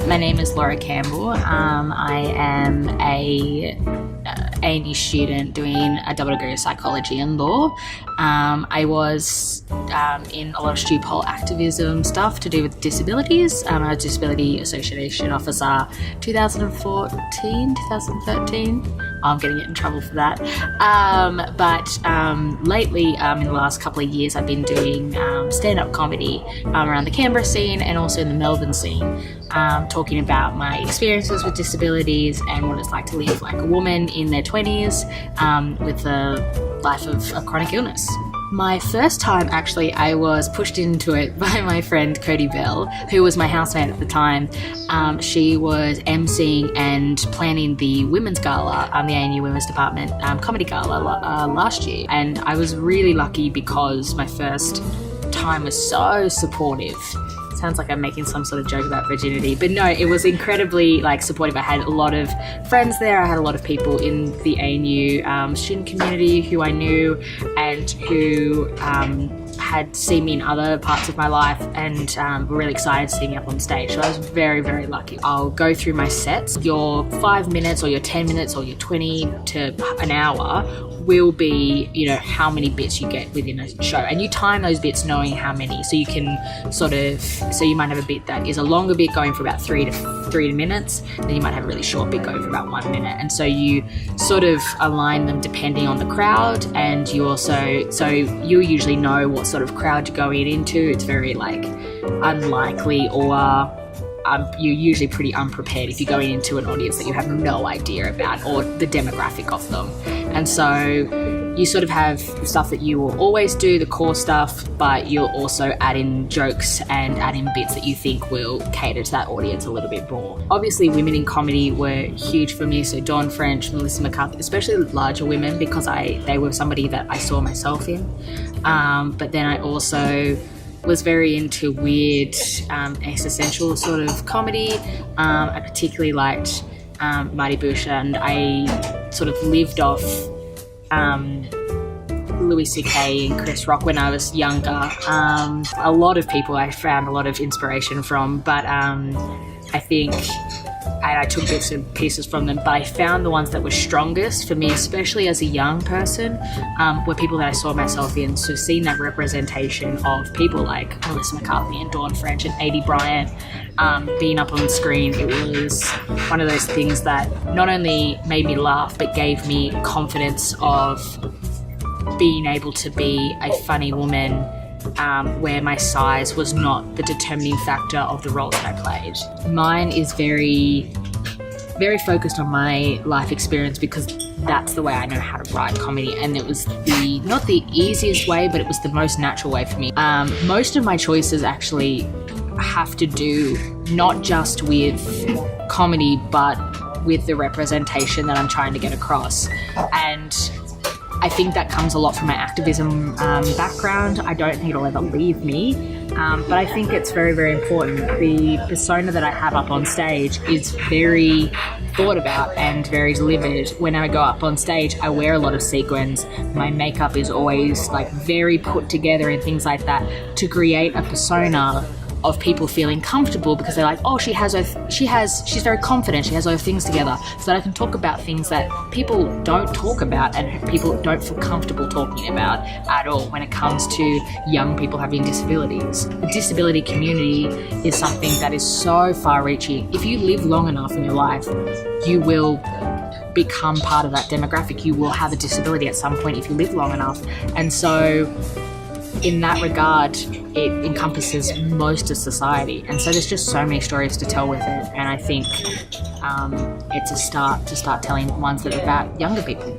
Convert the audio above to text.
My name is Laura Campbell. I am a A&E student doing a double degree of psychology and law. I was in a lot of Stu Poll activism stuff to do with disabilities. I was Disability Association Officer 2013. I'm getting in trouble for that. But lately, in the last couple of years, I've been doing stand-up comedy around the Canberra scene and also in the Melbourne scene, talking about my experiences with disabilities and what it's like to live like a woman in their 20s with a life of chronic illness. My first time, actually, I was pushed into it by my friend Cody Bell, who was my housemate at the time. She was emceeing and planning the Women's Gala, the A&U Women's Department Comedy Gala last year. And I was really lucky because my first time was so supportive. Sounds like I'm making some sort of joke about virginity, but no, it was incredibly supportive. I had a lot of friends there. I had a lot of people in the ANU student community who I knew and who had seen me in other parts of my life and were really excited to see me up on stage. So I was very, very lucky. I'll go through my sets. Your 5 minutes or your 10 minutes or your 20 to an hour will be, how many bits you get within a show. And you time those bits knowing how many. So you can so you might have a bit that is a longer bit going for about 3 minutes. Then you might have a really short bit going for about 1 minute. And so you sort of align them depending on the crowd. And you also, you usually know what sort of crowd you're going into. It's very unlikely or you're usually pretty unprepared if you're going into an audience that you have no idea about or the demographic of them. And so you sort of have stuff that you will always do, the core stuff, but you'll also add in jokes and add in bits that you think will cater to that audience a little bit more. Obviously, women in comedy were huge for me. So Dawn French, Melissa McCarthy, especially larger women, because they were somebody that I saw myself in. But then I also was very into weird existential sort of comedy. I particularly liked Marty Bush, and I sort of lived off Louis C.K. and Chris Rock when I was younger. A lot of people I found a lot of inspiration from, but I think I took bits and pieces from them, but I found the ones that were strongest for me, especially as a young person, were people that I saw myself in. So seeing that representation of people like Melissa McCarthy and Dawn French and Adie Bryant being up on the screen, it was one of those things that not only made me laugh, but gave me confidence of being able to be a funny woman where my size was not the determining factor of the roles that I played. Mine is very, very focused on my life experience because that's the way I know how to write comedy, and it was not the easiest way, but it was the most natural way for me. Most of my choices actually have to do not just with comedy, but with the representation that I'm trying to get across. And I think that comes a lot from my activism background. I don't think it'll ever leave me, but I think it's very, very important. The persona that I have up on stage is very thought about and very delivered. When I go up on stage, I wear a lot of sequins. My makeup is always very put together and things like that to create a persona of people feeling comfortable because they're like, oh, she's very confident, she has her things together, so that I can talk about things that people don't talk about and people don't feel comfortable talking about at all when it comes to young people having disabilities. The disability community is something that is so far-reaching. If you live long enough in your life, you will become part of that demographic. You will have a disability at some point if you live long enough. And so in that regard, it encompasses most of society. And so there's just so many stories to tell with it. And I think it's a start to start telling ones that are about younger people.